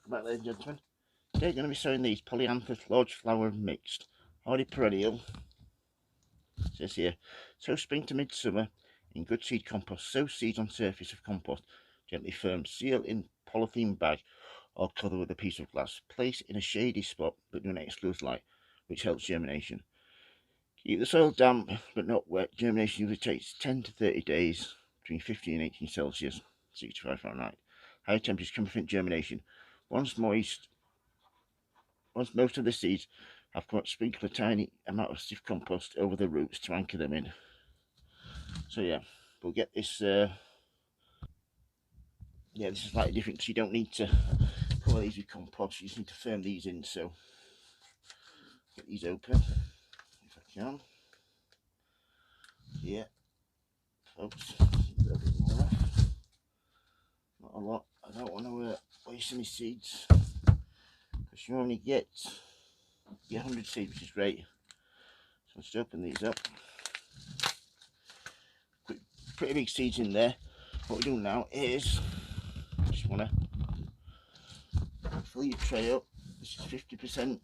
Welcome back, ladies and gentlemen. Today I'm going to be sowing these Polyanthus large flower mixed, hardy perennial. It says here, sow spring to midsummer in good seed compost. Sow seeds on surface of compost, gently firm. Seal in polythene bag or cover with a piece of glass. Place in a shady spot but do not exclude light, which helps germination. Keep the soil damp but not wet. Germination usually takes 10 to 30 days, between 15 and 18 Celsius, 65 Fahrenheit. High temperatures can prevent germination. Once most of the seeds have come out, sprinkle a tiny amount of stiff compost over the roots to anchor them in. So yeah, we'll get this. This is slightly different because you don't need to cover these with compost. You just need to firm these in. So get these open if I can. Yeah, folks, a little bit more off. Not a lot. I don't want to waste any seeds because you only get 100 seeds, which is great. So let's open these up. Pretty big seeds in there. What we're doing now is just want to fill your tray up. This is 50%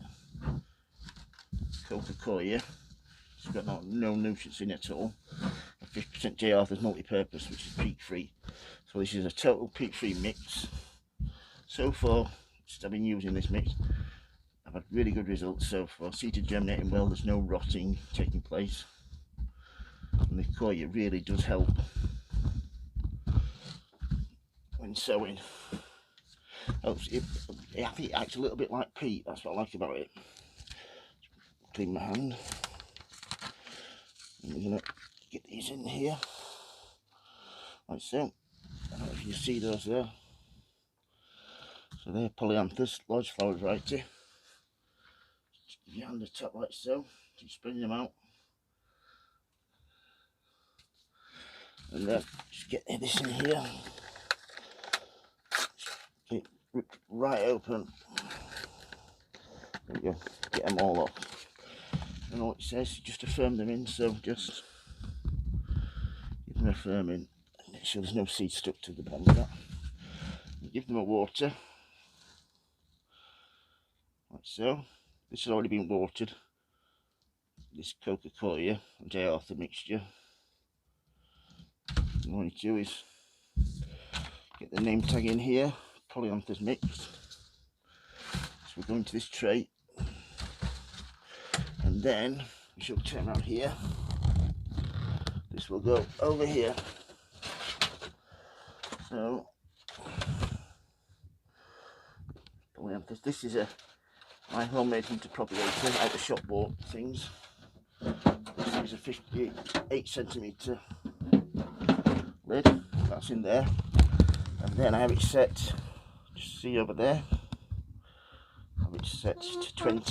Coca-Cola. It's got no nutrients in it at all. 50% J. Arthur's multi-purpose, which is peat-free. So this is a total peat-free mix. So far, since I've been using this mix, I've had really good results so far. Seeds are germinating well. There's no rotting taking place. And the coir really does help when sowing. I think it acts a little bit like peat. That's what I like about it. Clean my hand. And we're going to get these in here like so. I don't know if you see those there. So they're Polyanthus, large flower variety. Just give your hand a tap like so. Keep spreading them out. And then just get this in here. Get it ripped right open. There we go. Get them all off. I know what it says, just to firm them in, so just give them a firm in. Make sure there's no seed stuck to the bottom of that. And give them a water. Like so. This has already been watered. This Coca-Cola and J. Arthur mixture. What you want to do is get the name tag in here, Polyanthus mixed. So we're going to this tray, and then we shall turn around here. This will go over here. So Polyanthus, this is my homemade heater propagator out of shop bought things. This is a 58 centimetre lid, that's in there, and then I have it set, just see over there, I have it set to 20.